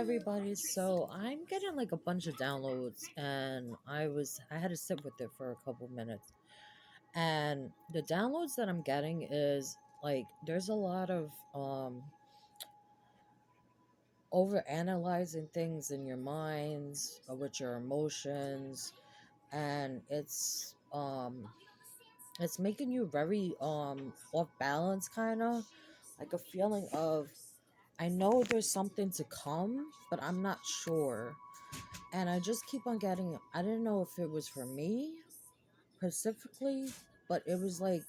everybody. So I'm getting like a bunch of downloads and I had to sit with it for a couple minutes. And the downloads that I'm getting is like there's a lot of over analyzing things in your minds with your emotions, and it's making you very off balance, kind of like a feeling of I know there's something to come, but I'm not sure. And I just keep on getting, I didn't know if it was for me specifically, but it was like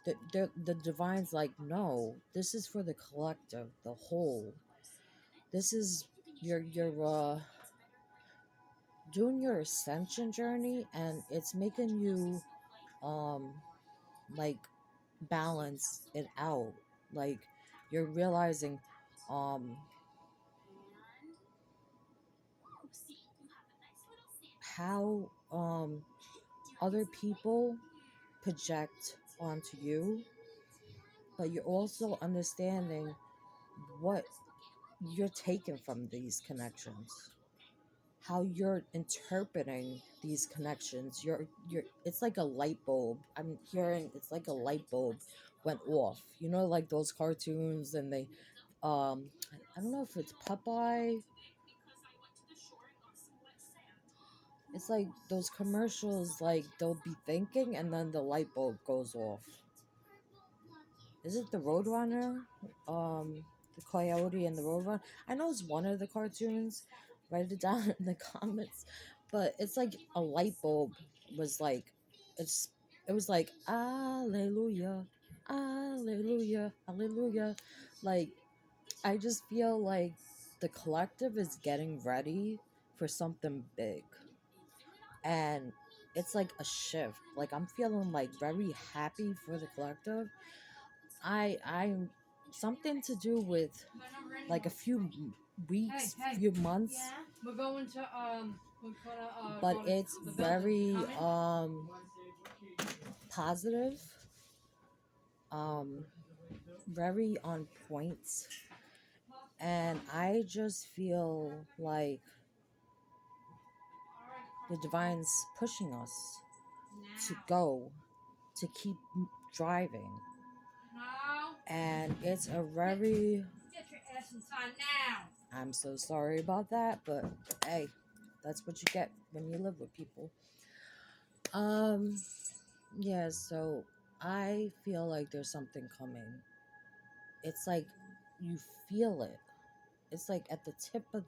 the divine's like, no, this is for the collective, the whole. This is your doing your ascension journey, and it's making you um like balance it out. Like you're realizing um how other people project onto you, but you're also understanding what you're taking from these connections, how you're interpreting these connections. You're it's like a light bulb. I'm hearing it's like a light bulb went off. You know, like those cartoons, and they I don't know if it's Popeye. It's like those commercials, like they'll be thinking and then the light bulb goes off. Is it the Roadrunner? The Coyote and the Roadrunner. I know it's one of the cartoons. Write it down in the comments. But it's like a light bulb was like, it's it was like Alleluia, Alleluia, Alleluia. Like I just feel like the collective is getting ready for something big, and it's like a shift. Like I'm feeling like very happy for the collective. I'm something to do with like a few weeks, few months, We're going to but go to it's the building. very Coming? positive, um very on point, and I just feel like the divine's pushing us to go, to keep driving. No. And it's a very, Get your ass inside now. I'm so sorry about that, but hey, that's what you get when you live with people. Um, yeah, so I feel like there's something coming. It's like you feel it. It's like at the tip of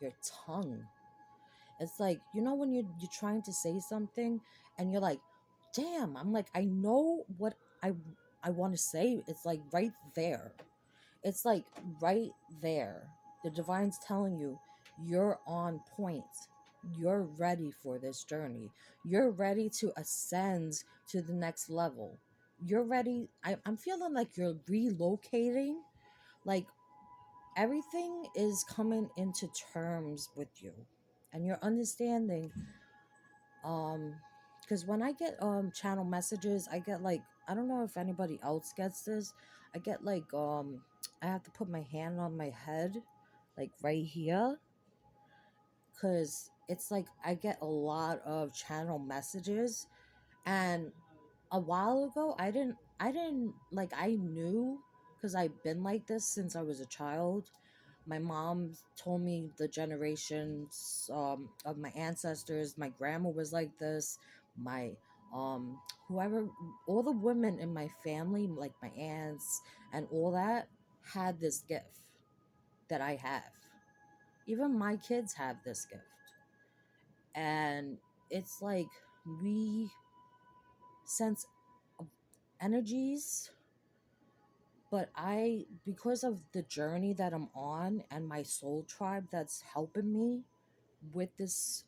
your tongue. It's like, you know, when you're trying to say something and you're like, damn, I'm like, I know what I want to say. It's like right there. It's like right there. The divine's telling you you're on point. You're ready for this journey. You're ready to ascend to the next level. You're ready. I'm feeling like you're relocating. Like everything is coming into terms with you. And you're understanding because when I get channel messages, I get like, I don't know if anybody else gets this. I get like I have to put my hand on my head, like right here, because it's like I get a lot of channel messages. And a while ago, I didn't like, I knew because I've been like this since I was a child. My mom told me the generations of my ancestors. My grandma was like this. My whoever, all the women in my family, like my aunts and all that, had this gift that I have. Even my kids have this gift, and it's like we sense energies. But I, because of the journey that I'm on and my soul tribe that's helping me with this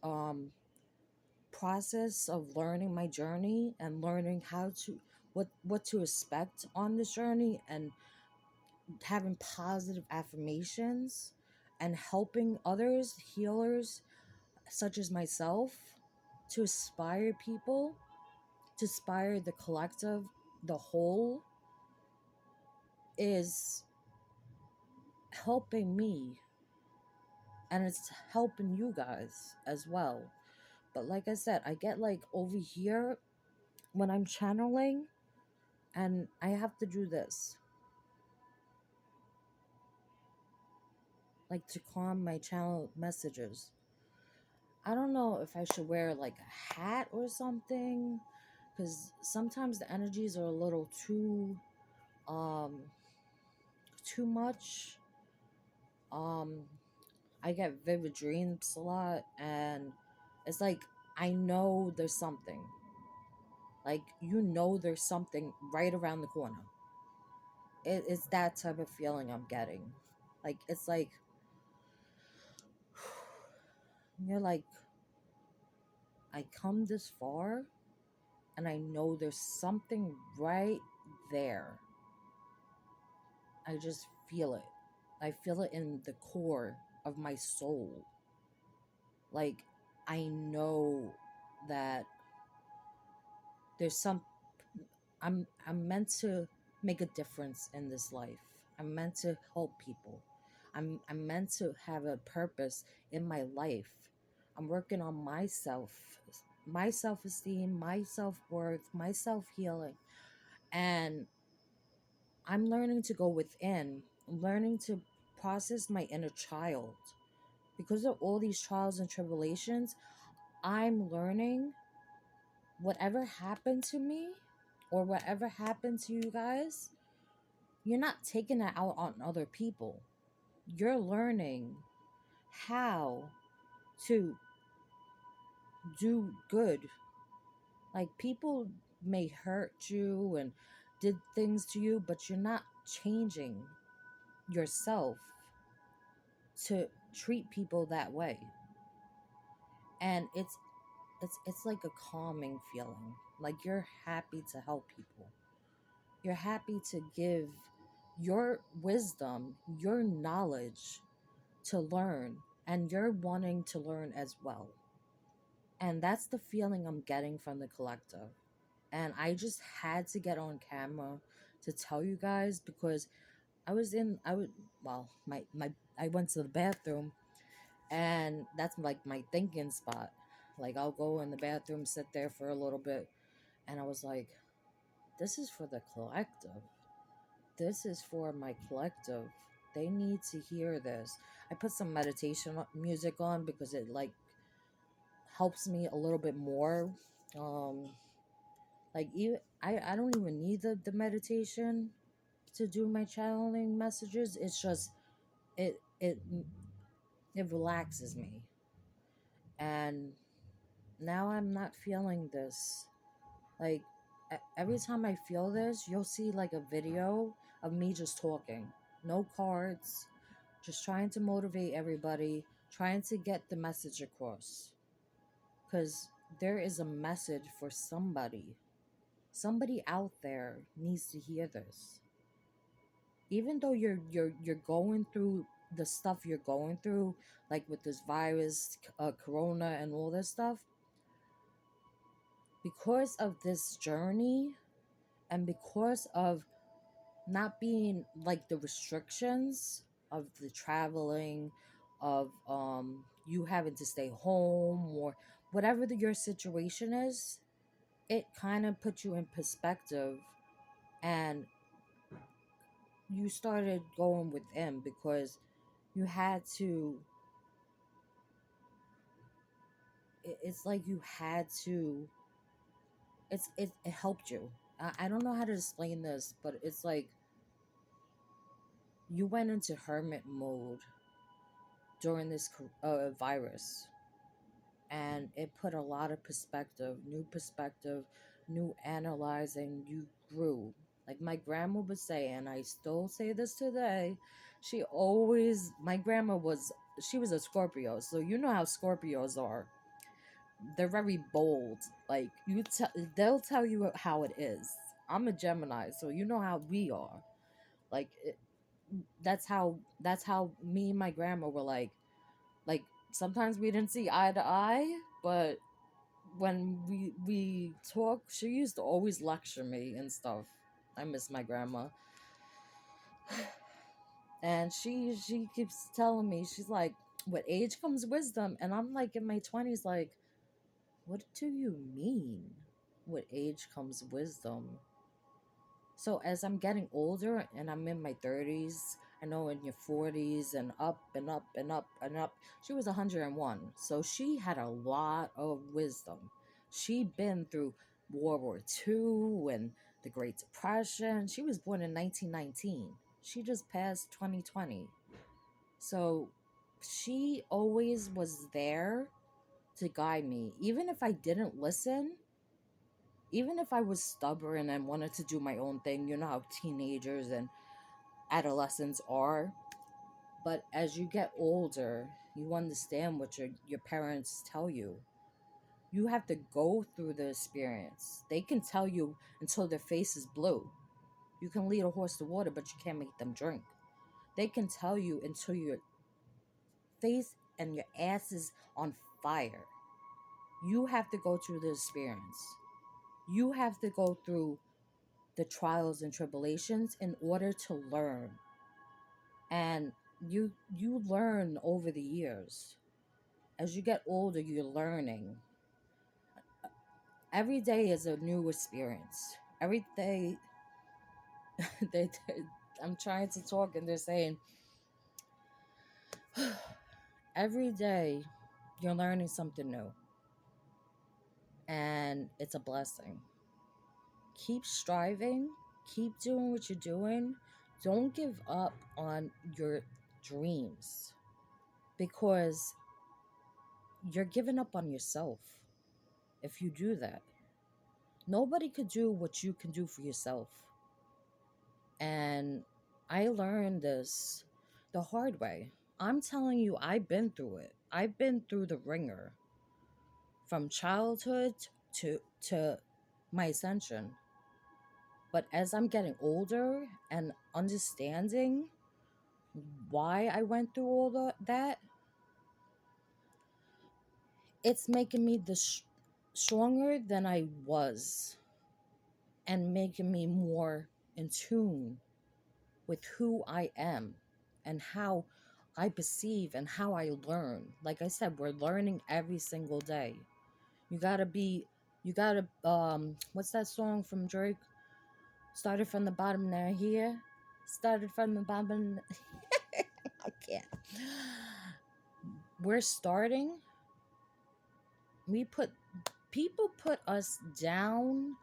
process of learning my journey and learning how to, what to expect on this journey, and having positive affirmations and helping others, healers such as myself, to inspire people, to inspire the collective, the whole, is helping me and it's helping you guys as well. But like I said, I get like over here when I'm channeling, and I have to do this, like to calm my channel messages. I don't know if I should wear like a hat or something, because sometimes the energies are a little um too much. Um, I get vivid dreams a lot, and it's like I know there's something. Like there's something right around the corner. It's that type of feeling I'm getting. Like it's like you're like, I come this far, and I know there's something right there. I just feel it. I feel it in the core of my soul. Like I know that there's some I'm meant to make a difference in this life. I'm meant to help people. I'm meant to have a purpose in my life. I'm working on myself, my self-esteem, my self-worth, my self-healing. And I'm learning to go within, learning to process my inner child. Because of all these trials and tribulations, I'm learning whatever happened to me or whatever happened to you guys, you're not taking it out on other people. You're learning how to do good. Like people may hurt you and did things to you, but you're not changing yourself to treat people that way. And it's like a calming feeling. Like you're happy to help people. You're happy to give your wisdom, your knowledge to learn, and you're wanting to learn as well. And that's the feeling I'm getting from the collective. And I just had to get on camera to tell you guys because I would, well, my, I went to the bathroom, and that's like my thinking spot. Like I'll go in the bathroom, sit there for a little bit, and I was like, this is for the collective. This is for my collective. They need to hear this. I put some meditation music on because it like helps me a little bit more. Um, like even I don't even need the meditation to do my channeling messages. It's just it it it relaxes me, and now I'm not feeling this. Like every time I feel this, you'll see like a video of me just talking, no cards, just trying to motivate everybody, trying to get the message across. Because there is a message for somebody. Somebody out there needs to hear this. Even though you're going through the stuff you're going through, like with this virus, corona, and all this stuff, because of this journey, and because of not being like the restrictions of the traveling, of you having to stay home or whatever your situation is, it kind of put you in perspective, and you started going within because you had to it's like you had to it helped you. I don't know how to explain this, but it's like you went into hermit mode during this virus, and it put a lot of perspective, new analyzing. You grew. Like my grandma would say, and I still say this today. My grandma she was a Scorpio, so you know how Scorpios are. They're very bold. Like they'll tell you how it is. I'm a Gemini, so you know how we are. Like that's how me and my grandma were like sometimes we didn't see eye to eye, but when we talk, she used to always lecture me and stuff. I miss my grandma. And she keeps telling me, she's like, with age comes wisdom. And I'm like in my 20s, like, what do you mean? With age comes wisdom. So as I'm getting older and I'm in my 30s, I know in your 40s and up and up and up and up, she was 101. So she had a lot of wisdom. She'd been through World War II and the Great Depression. She was born in 1919. She just passed 2020. So she always was there to guide me. Even if I didn't listen, even if I was stubborn and wanted to do my own thing, you know how teenagers and adolescents are. But as you get older, you understand what your parents tell you. You have to go through the experience. They can tell you until their face is blue. You can lead a horse to water, but you can't make them drink. They can tell you until your face and your ass is on fire. You have to go through the experience. You have to go through the trials and tribulations in order to learn. And you learn over the years. As you get older, you're learning. Every day is a new experience. Every day I'm trying to talk and they're saying every day you're learning something new. And it's a blessing. Keep striving, keep doing what you're doing. Don't give up on your dreams because you're giving up on yourself if you do that. Nobody could do what you can do for yourself. And I learned this the hard way. I'm telling you, I've been through it. I've been through the ringer from childhood to my ascension. But as I'm getting older and understanding why I went through all that, it's making me stronger than I was and making me more in tune with who I am and how I perceive and how I learn. Like I said, we're learning every single day. You gotta be, you gotta, what's that song from Drake? Started from the bottom, now here. Started from the bottom. I can't. We're starting. We put, people put us down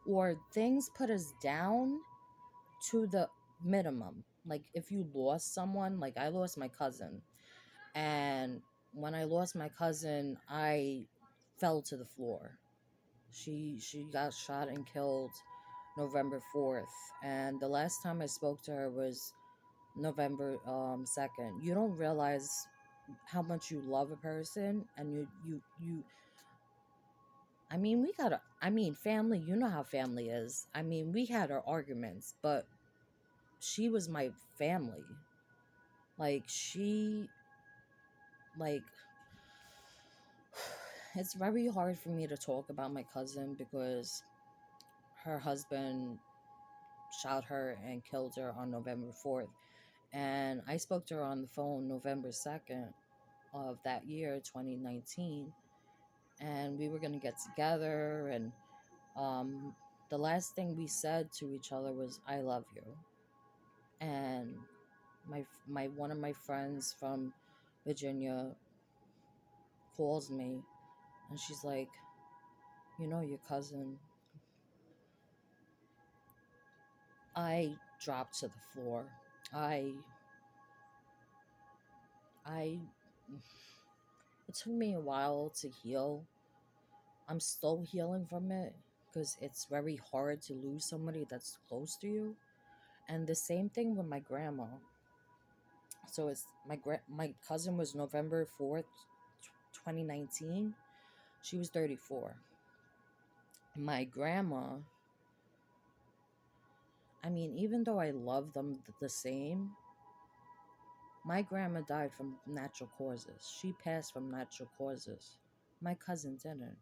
or things put us down to the minimum. Like if you lost someone, like I lost my cousin, and when I lost my cousin, I fell to the floor. She got shot and killed November 4th, and the last time I spoke to her was November 2nd. You don't realize how much you love a person, and you I mean, we got I mean, family, you know how family is. I mean, we had our arguments, but she was my family. Like like it's very hard for me to talk about my cousin because her husband shot her and killed her on November 4th. And I spoke to her on the phone November 2nd of that year, 2019, and we were going to get together, and um the last thing we said to each other was I love you. And my one of my friends from Virginia calls me and she's like, you know, your cousin. I dropped to the floor. I it took me a while to heal. I'm still healing from it because it's very hard to lose somebody that's close to you. And the same thing with my grandma. So it's my cousin was November 4th, 2019. She was 34. My grandma, I mean, even though I love them the same, my grandma died from natural causes. She passed from natural causes. My cousin didn't.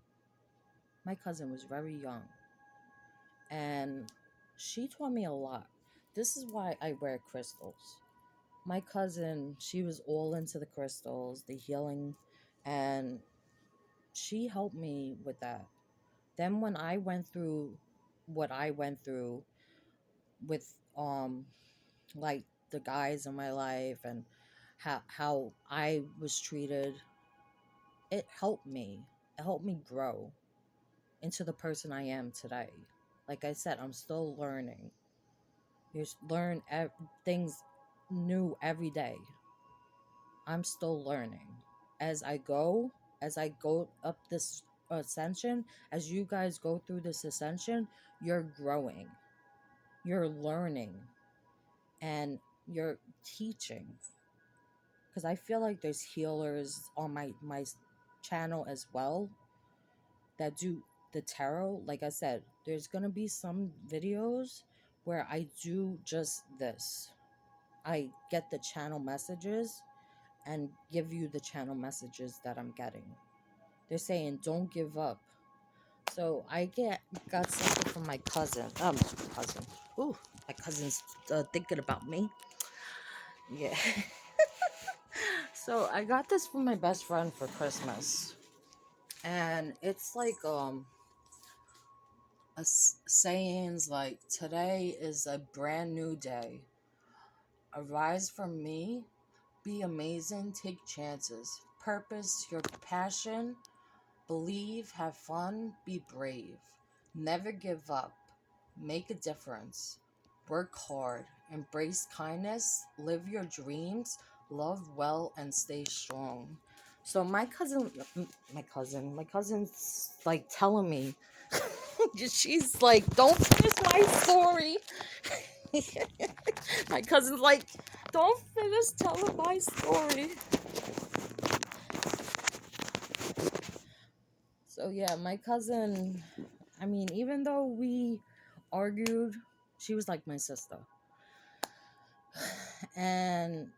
My cousin was very young. And she taught me a lot. This is why I wear crystals. my cousin, she was all into the crystals, the healing, and she helped me with that. Then when I went through what I went through with like the guys in my life and how I was treated, it helped me. It helped me grow into the person I am today. Like I said, I'm still learning. Learn things new every day. I'm still learning as I go, as I go up this ascension, as you guys go through this ascension, you're growing, you're learning, and you're teaching. Because I feel like there's healers on my channel as well that do the tarot. Like I said, there's gonna be some videos where I do just this. I get the channel messages and give you the channel messages that I'm getting. They're saying don't give up. So I got something from my cousin. Cousin. Ooh, my cousin's thinking about me. Yeah. So I got this from my best friend for Christmas, and it's like sayings like today is a brand new day. Arise from me, be amazing, take chances, purpose your passion, believe, have fun, be brave, never give up, make a difference, work hard, embrace kindness, live your dreams, love well, and stay strong. So my cousin's like telling me, she's like, don't finish my story. My cousin's like, don't finish telling my story. So yeah, my cousin, I mean, even though we argued, she was like my sister. And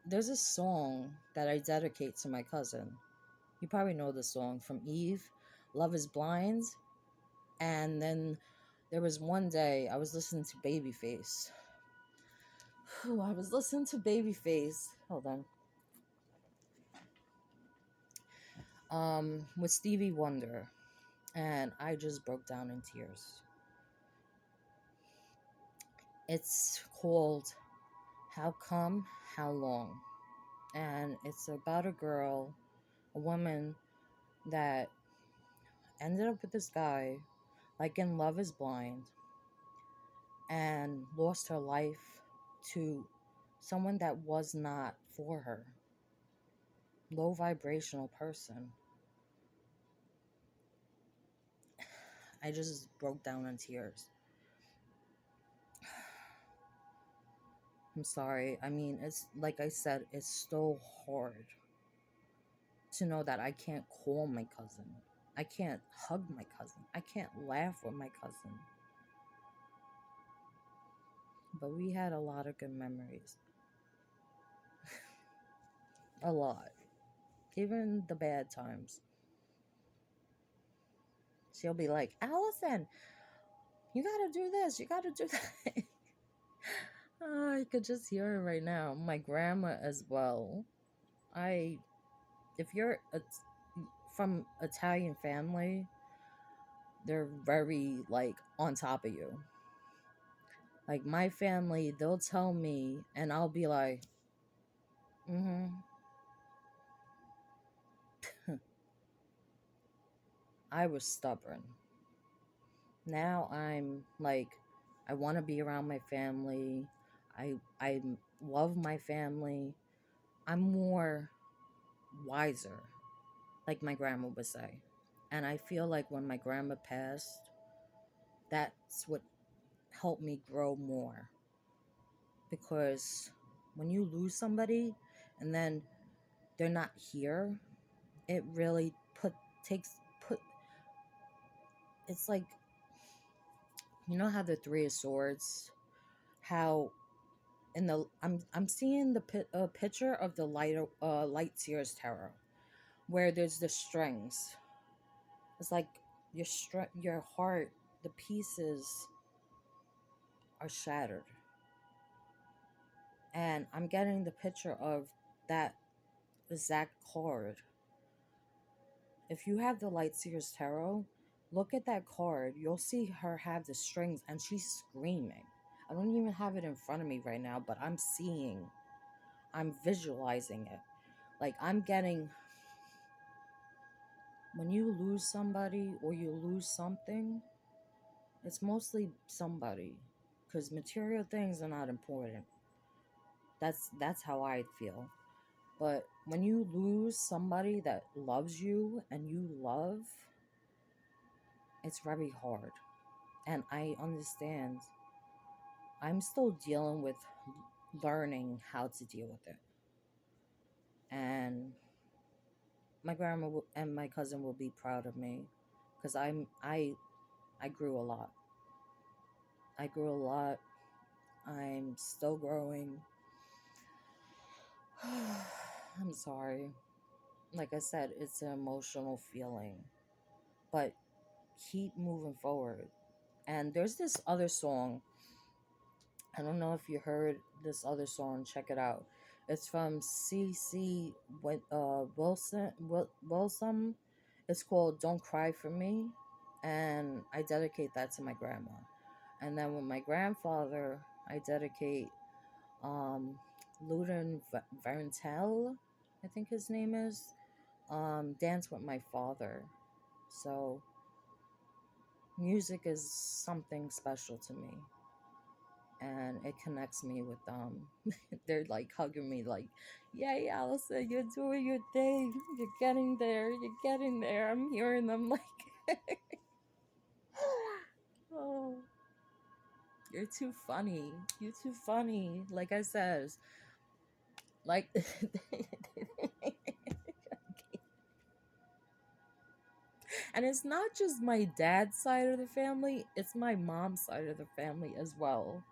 there's a song that I dedicate to my cousin. You probably know the song from Eve, Love is Blind. And then there was one day I was listening to Babyface. I was listening to Babyface. Hold on. With Stevie Wonder. And I just broke down in tears. It's called How Come, How Long? And it's about a girl, a woman that ended up with this guy, like in Love is Blind, and lost her life to someone that was not for her. Low vibrational person. I just broke down in tears. I'm sorry. I mean, it's like I said, it's so hard to know that I can't call my cousin. I can't hug my cousin. I can't laugh with my cousin. But we had a lot of good memories. A lot. Even the bad times. She'll be like, Allison, you gotta do this. You gotta do that. Oh, I could just hear her right now. My grandma as well. If you're from Italian family, they're very like on top of you. Like my family, they'll tell me, and I'll be like, mm-hmm. I was stubborn. Now I'm like, I want to be around my family. I love my family. I'm more wiser, like my grandma would say. And I feel like when my grandma passed, that's what helped me grow more. Because when you lose somebody and then they're not here, it really takes put it's like, you know how the Three of Swords, how in the I'm seeing the picture of the light seers tarot, where there's the strings. It's like your heart, the pieces are shattered, And I'm getting the picture of that exact card. If you have the Light Seers Tarot, look at that card. You'll see her have the strings and she's screaming. I don't even have it in front of me right now, but I'm visualizing it. Like, I'm getting, when you lose somebody or you lose something, it's mostly somebody, because material things are not important. That's how I feel. But when you lose somebody that loves you and you love, it's very hard. And I understand. I'm still dealing with learning how to deal with it. And my grandma and my cousin will be proud of me because I grew a lot. I grew a lot. I'm still growing. I'm sorry. Like I said, it's an emotional feeling, but keep moving forward. And there's this other song. I don't know if you heard this other song. Check it out. It's from CC Wilson. It's called "Don't Cry for Me," and I dedicate that to my grandma. And then with my grandfather, I dedicate um, Ludin Varentel, I think his name is. Dance with My Father. So music is something special to me, and it connects me with them. They're like hugging me, like, "Yay, Allison, you're doing your thing. You're getting there. You're getting there." I'm hearing them like, "Oh, you're too funny. You're too funny." Like I said, like, and it's not just my dad's side of the family; it's my mom's side of the family as well.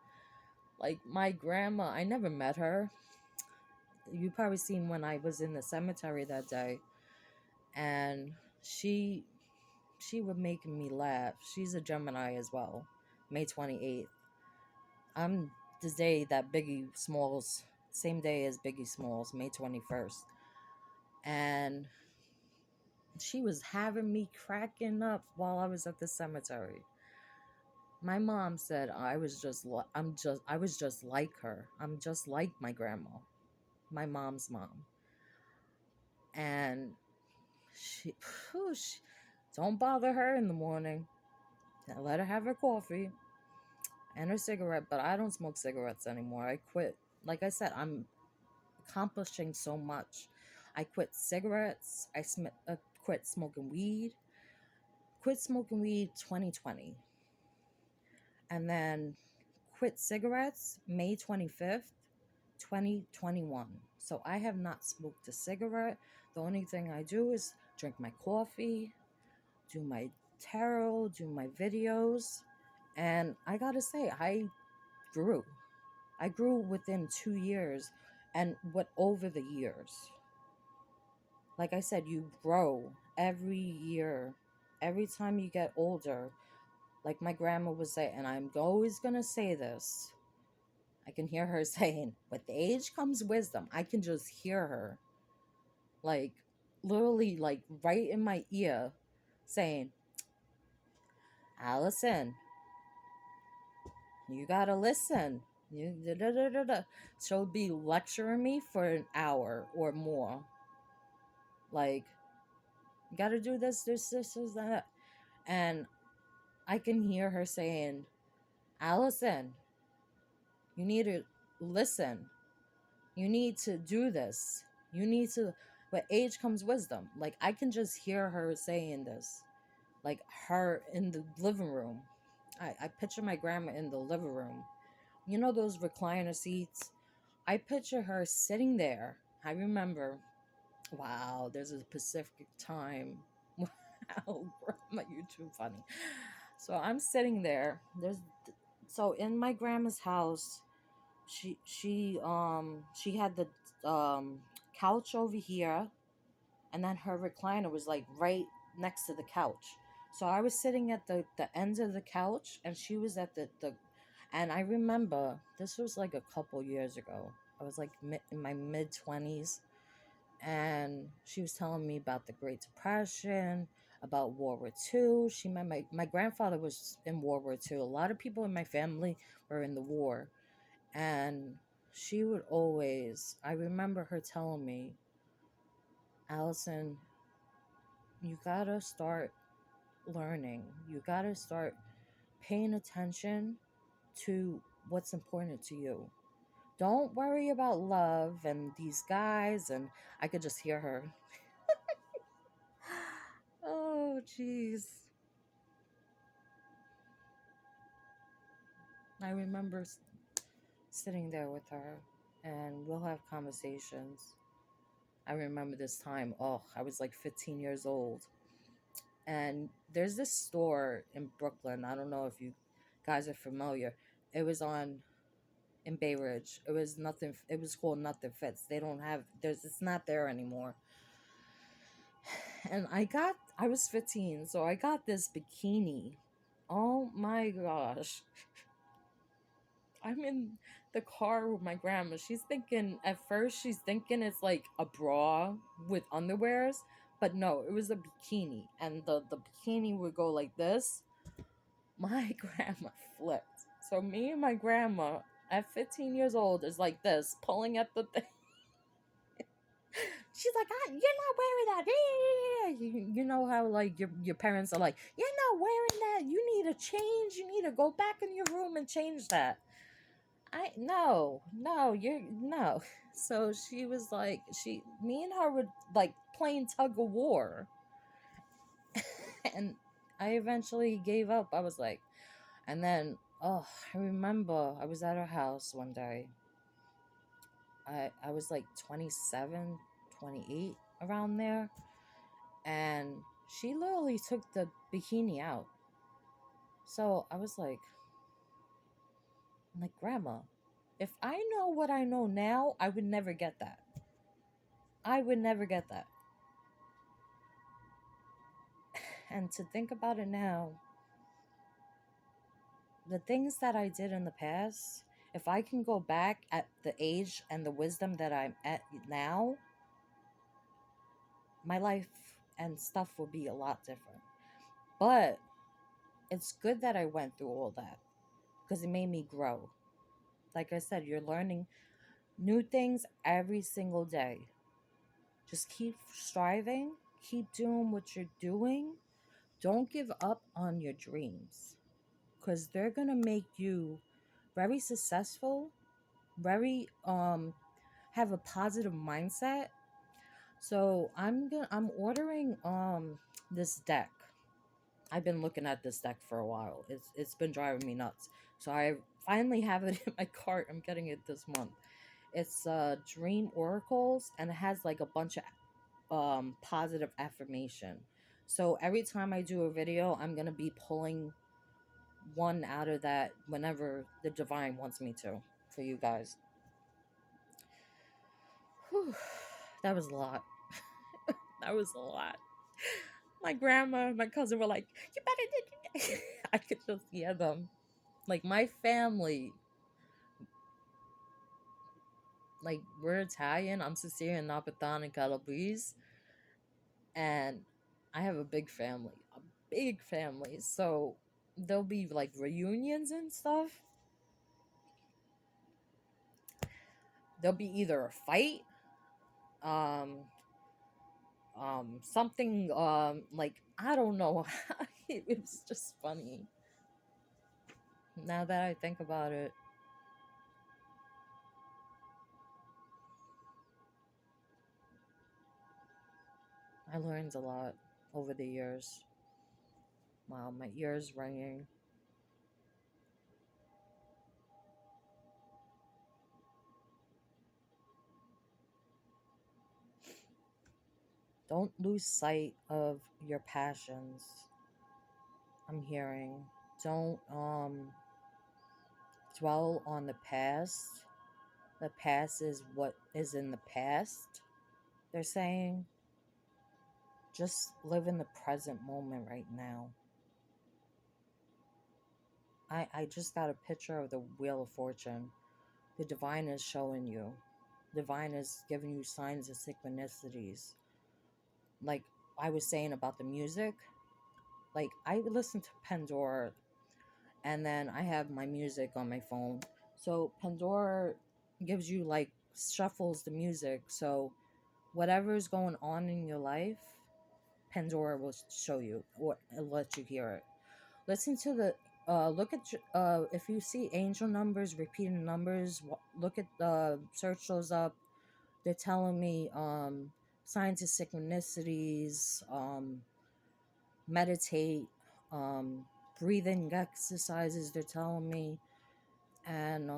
Like my grandma, I never met her. You probably seen when I was in the cemetery that day, and she she would make me laugh. She's a Gemini as well. May 28th. I'm the day that Biggie Smalls, same day as Biggie Smalls, May 21st. And she was having me cracking up while I was at the cemetery. My mom said I was just like her. I'm just like my grandma, my mom's mom. And she, she don't bother her in the morning. Let her have her coffee and her cigarette, but I don't smoke cigarettes anymore. I quit. Like I said, I'm accomplishing so much. I quit cigarettes. Quit smoking weed. Quit smoking weed 2020. And then quit cigarettes May 25th, 2021. So I have not smoked a cigarette. The only thing I do is drink my coffee, do my tarot, do my videos. And I gotta say, grew. I grew within 2 years and what over the years. Like I said, you grow every year. Every time you get older, like my grandma would say, and I'm always gonna say this. I can hear her saying, with age comes wisdom. I can just hear her. Like literally like right in my ear saying, Allison, you gotta listen. You da, da, da, da, da. She'll be lecturing me for an hour or more. Like, you gotta do this, that. And I can hear her saying, Allison, you need to listen. You need to do this. You need to, but age comes wisdom. Like, I can just hear her saying this. Like, her in the living room. I picture my grandma in the living room. You know those recliner seats? I picture her sitting there. I remember, wow, there's a Pacific time. Wow, grandma, you're too funny. So I'm sitting there. So in my grandma's house, she had the couch over here, and then her recliner was like right next to the couch. So I was sitting at the ends of the couch, and she was at the and I remember this was like a couple years ago. I was like in my mid 20s, and she was telling me about the Great Depression, about World War II. She met my grandfather was in World War II. A lot of people in my family were in the war, and she would always. I remember her telling me, Allison, you gotta start learning. You gotta start paying attention to what's important to you. Don't worry about love and these guys. And I could just hear her. Oh, jeez. I remember sitting there with her, and we'll have conversations. I remember this time, oh, I was like 15 years old. And there's this store in Brooklyn. I don't know if you guys are familiar. It was on in Bay Ridge. It was nothing. It was called Nothing Fits. They don't have. There's. It's not there anymore. And I was 15, so I got this bikini. Oh my gosh. I'm in the car with my grandma. At first, she's thinking it's like a bra with underwears, but no, it was a bikini. And the bikini would go like this. My grandma flipped. So, me and my grandma at 15 years old is like this, pulling at the thing. She's like, you're not wearing that. You know how like your parents are like, you're not wearing that. You need to change. You need to go back in your room and change that. You're no. So she was like, me and her were like playing tug of war, and I eventually gave up. I was like, and then I remember I was at her house one day. I was like 27, 28 around there, and she literally took the bikini out. So I was like, Grandma, if I know what I know now, I would never get that. I would never get that. And to think about it now, the things that I did in the past, if I can go back at the age and the wisdom that I'm at now, my life and stuff will be a lot different. But it's good that I went through all that because it made me grow. Like I said, you're learning new things every single day. Just keep striving, keep doing what you're doing. Don't give up on your dreams because they're going to make you very successful, very have a positive mindset. So I'm ordering this deck. I've been looking at this deck for a while. It's been driving me nuts. So I finally have it in my cart. I'm getting it this month. It's Dream Oracles, and it has like a bunch of positive affirmation. So every time I do a video, I'm gonna be pulling one out of that whenever the divine wants me to for you guys. Whew, that was a lot. That was a lot. My grandma, my cousin were like, "You better." I could just hear them. Like my family, like we're Italian. I'm Sicilian, Napatan, and Calabrese, and I have a big family, a big family. So there'll be like reunions and stuff. There'll be either a fight, um, something, like I don't know. It was just funny. Now that I think about it, I learned a lot over the years. Wow, my ears ringing. Don't lose sight of your passions. I'm hearing. Don't dwell on the past. The past is what is in the past. They're saying just live in the present moment right now. I just got a picture of the Wheel of Fortune. the divine is showing you. Divine is giving you signs of synchronicities. Like I was saying about the music, like I listen to Pandora, and then I have my music on my phone. So Pandora gives you like shuffles the music. So whatever's going on in your life, Pandora will show you or let you hear it. Listen to the look at if you see angel numbers, repeating numbers, look at search those up. They're telling me signs of synchronicities, meditate, um, breathing exercises. They're telling me, and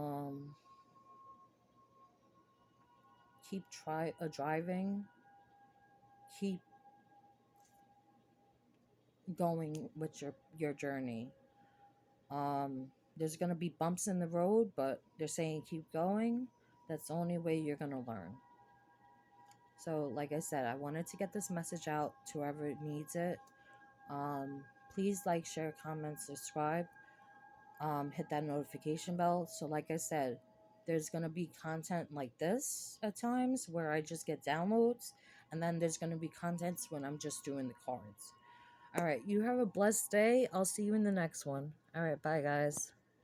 keep driving, keep going with your journey. There's gonna be bumps in the road, but they're saying keep going. That's the only way you're gonna learn. So, like I said, I wanted to get this message out to whoever needs it. Um, Please like, share, comment, subscribe. Hit that notification bell. So, like I said, there's gonna be content like this at times where I just get downloads, and then there's gonna be contents when I'm just doing the cards. All right, you have a blessed day. I'll see you in the next one. All right, bye, guys.